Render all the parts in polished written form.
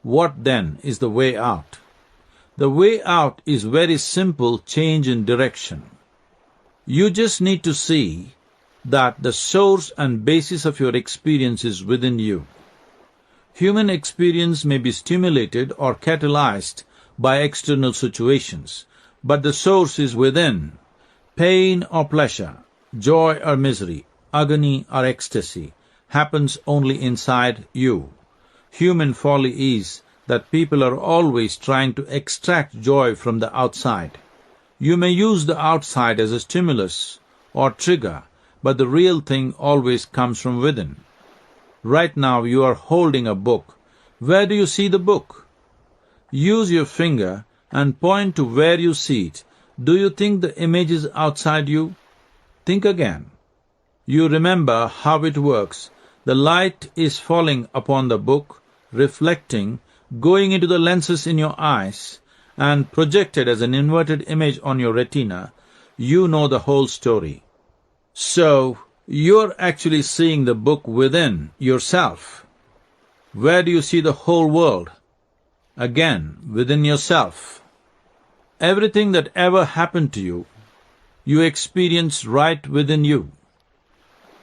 What then is the way out? The way out is very simple change in direction. You just need to see that the source and basis of your experience is within you. Human experience may be stimulated or catalyzed by external situations, but the source is within. Pain or pleasure, joy or misery, agony or ecstasy happens only inside you. Human folly is that people are always trying to extract joy from the outside. You may use the outside as a stimulus or trigger, but the real thing always comes from within. Right now you are holding a book. Where do you see the book? Use your finger and point to where you see it. Do you think the image is outside you? Think again. You remember how it works. The light is falling upon the book, reflecting, going into the lenses in your eyes, and projected as an inverted image on your retina. You know the whole story. So, you're actually seeing the book within yourself. Where do you see the whole world? Again, within yourself. Everything that ever happened to you, you experience right within you.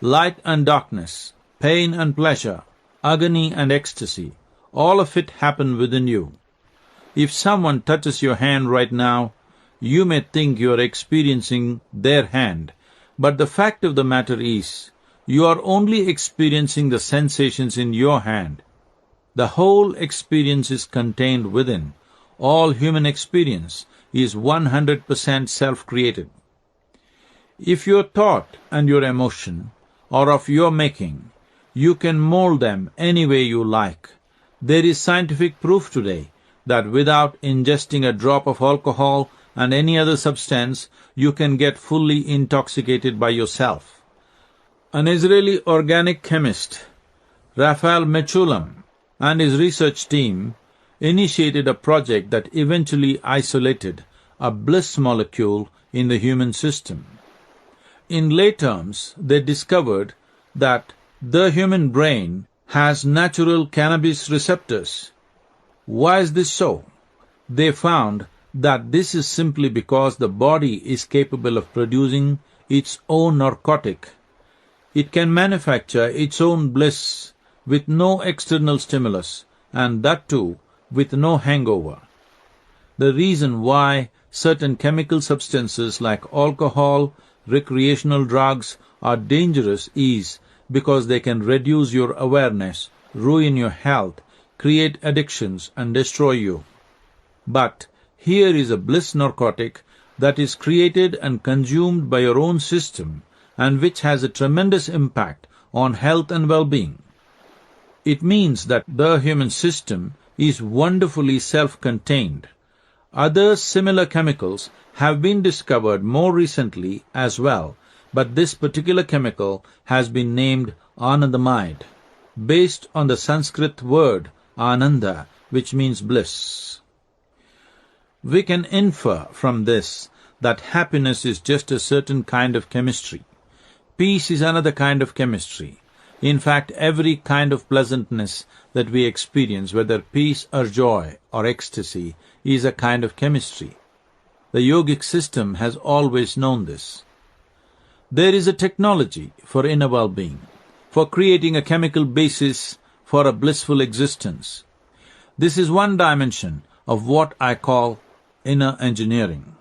Light and darkness, pain and pleasure, agony and ecstasy, all of it happen within you. If someone touches your hand right now, you may think you are experiencing their hand, but the fact of the matter is, you are only experiencing the sensations in your hand. The whole experience is contained within. All human experience is 100% self-created. If your thought and your emotion are of your making, you can mold them any way you like. There is scientific proof today that without ingesting a drop of alcohol and any other substance, you can get fully intoxicated by yourself. An Israeli organic chemist, Raphael Mechoulam, and his research team initiated a project that eventually isolated a bliss molecule in the human system. In lay terms, they discovered that the human brain has natural cannabis receptors. Why is this so? They found that this is simply because the body is capable of producing its own narcotic. It can manufacture its own bliss with no external stimulus, and that too with no hangover. The reason why certain chemical substances like alcohol, recreational drugs are dangerous is because they can reduce your awareness, ruin your health, create addictions, and destroy you. But here is a bliss narcotic that is created and consumed by your own system and which has a tremendous impact on health and well-being. It means that the human system is wonderfully self-contained. Other similar chemicals have been discovered more recently as well, but this particular chemical has been named Anandamide, based on the Sanskrit word Ananda, which means bliss. We can infer from this that happiness is just a certain kind of chemistry. Peace is another kind of chemistry. In fact, every kind of pleasantness that we experience, whether peace or joy or ecstasy, is a kind of chemistry. The yogic system has always known this. There is a technology for inner well-being, for creating a chemical basis for a blissful existence. This is one dimension of what I call inner engineering.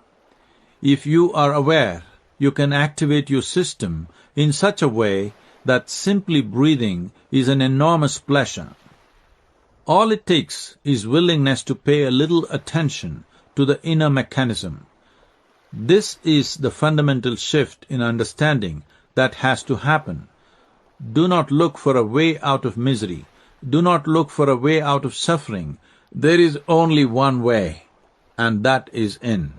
If you are aware, you can activate your system in such a way that simply breathing is an enormous pleasure. All it takes is willingness to pay a little attention to the inner mechanism. This is the fundamental shift in understanding that has to happen. Do not look for a way out of misery. Do not look for a way out of suffering. There is only one way, and that is in.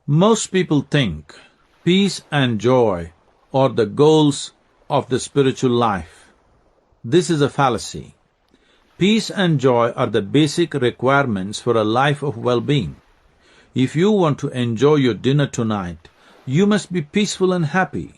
Most people think peace and joy are the goals of the spiritual life. This is a fallacy. Peace and joy are the basic requirements for a life of well-being. If you want to enjoy your dinner tonight, you must be peaceful and happy.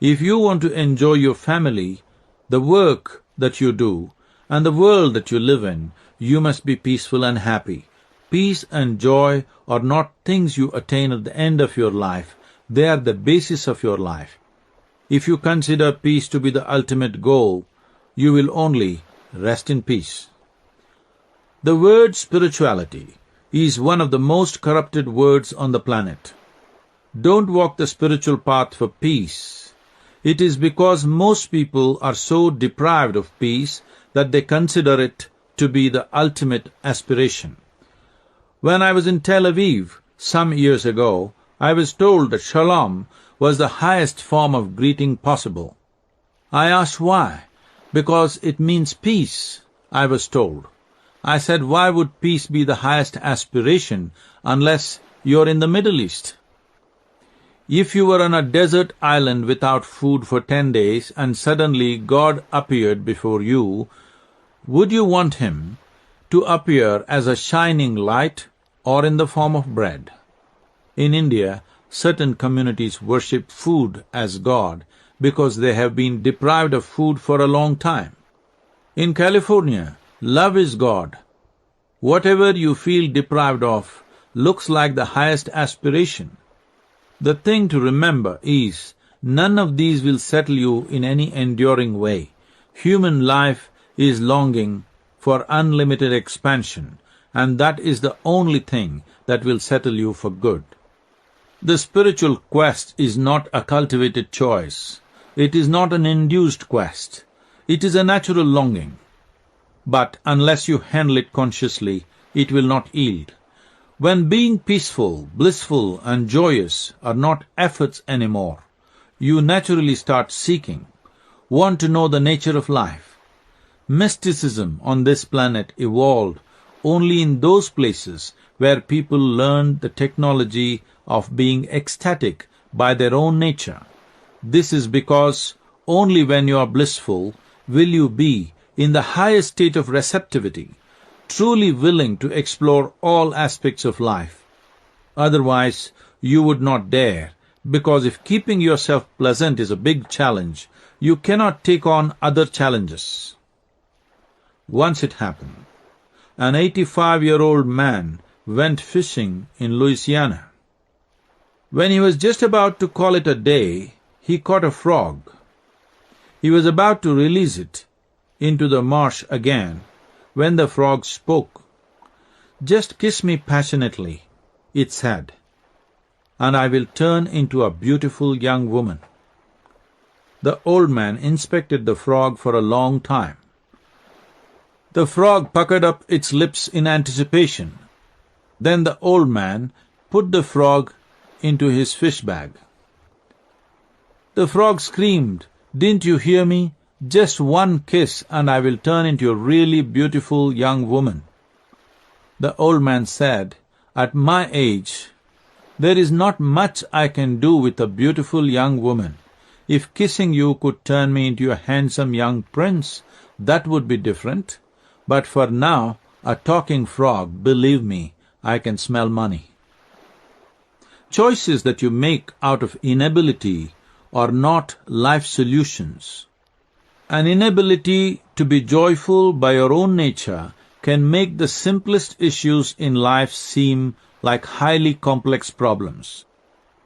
If you want to enjoy your family, the work that you do, And the world that you live in, you must be peaceful and happy. Peace and joy are not things you attain at the end of your life. They are the basis of your life. If you consider peace to be the ultimate goal, you will only rest in peace. The word spirituality is one of the most corrupted words on the planet. Don't walk the spiritual path for peace. It is because most people are so deprived of peace that they consider it to be the ultimate aspiration. When I was in Tel Aviv some years ago, I was told that shalom was the highest form of greeting possible. I asked why. Because it means peace, I was told. I said, why would peace be the highest aspiration unless you're in the Middle East? If you were on a desert island without food for 10 days and suddenly God appeared before you, would you want him to appear as a shining light or in the form of bread? In India, certain communities worship food as God because they have been deprived of food for a long time. In California, love is God. Whatever you feel deprived of looks like the highest aspiration. The thing to remember is, none of these will settle you in any enduring way. Human life is longing for unlimited expansion, and that is the only thing that will settle you for good. The spiritual quest is not a cultivated choice. It is not an induced quest. It is a natural longing. But unless you handle it consciously, it will not yield. When being peaceful, blissful, and joyous are not efforts anymore, you naturally start seeking, want to know the nature of life. Mysticism on this planet evolved only in those places where people learned the technology of being ecstatic by their own nature. This is because only when you are blissful will you be in the highest state of receptivity, truly willing to explore all aspects of life. Otherwise, you would not dare, because if keeping yourself pleasant is a big challenge, you cannot take on other challenges. Once it happened, an 85-year-old man went fishing in Louisiana. When he was just about to call it a day, he caught a frog. He was about to release it into the marsh again when the frog spoke. "Just kiss me passionately," it said, "and I will turn into a beautiful young woman." The old man inspected the frog for a long time. The frog puckered up its lips in anticipation. Then the old man put the frog into his fish bag. The frog screamed, "Didn't you hear me? Just one kiss and I will turn into a really beautiful young woman." The old man said, "At my age, there is not much I can do with a beautiful young woman. If kissing you could turn me into a handsome young prince, that would be different. But for now, a talking frog, believe me, I can smell money." Choices that you make out of inability are not life solutions. An inability to be joyful by your own nature can make the simplest issues in life seem like highly complex problems.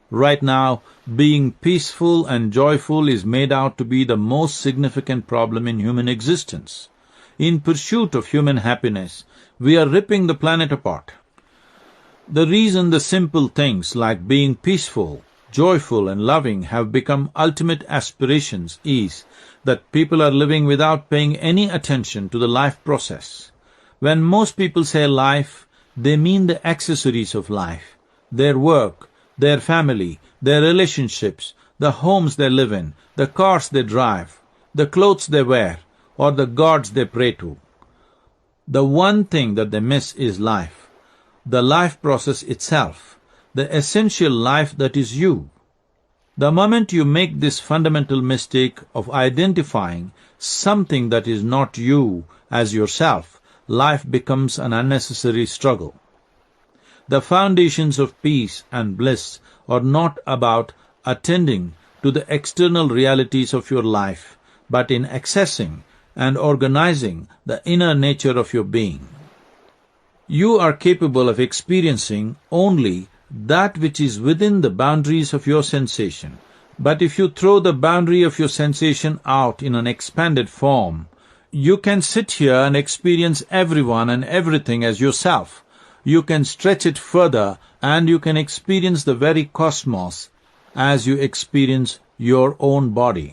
Right now, being peaceful and joyful is made out to be the most significant problem in human existence. In pursuit of human happiness, we are ripping the planet apart. The reason the simple things like being peaceful, joyful and loving have become ultimate aspirations is that people are living without paying any attention to the life process. When most people say life, they mean the accessories of life, their work, their family, their relationships, the homes they live in, the cars they drive, the clothes they wear, or the gods they pray to. The one thing that they miss is life. The life process itself, the essential life that is you. The moment you make this fundamental mistake of identifying something that is not you as yourself, life becomes an unnecessary struggle. The foundations of peace and bliss are not about attending to the external realities of your life, but in accessing and organizing the inner nature of your being. You are capable of experiencing only that which is within the boundaries of your sensation. But if you throw the boundary of your sensation out in an expanded form, you can sit here and experience everyone and everything as yourself. You can stretch it further and you can experience the very cosmos as you experience your own body.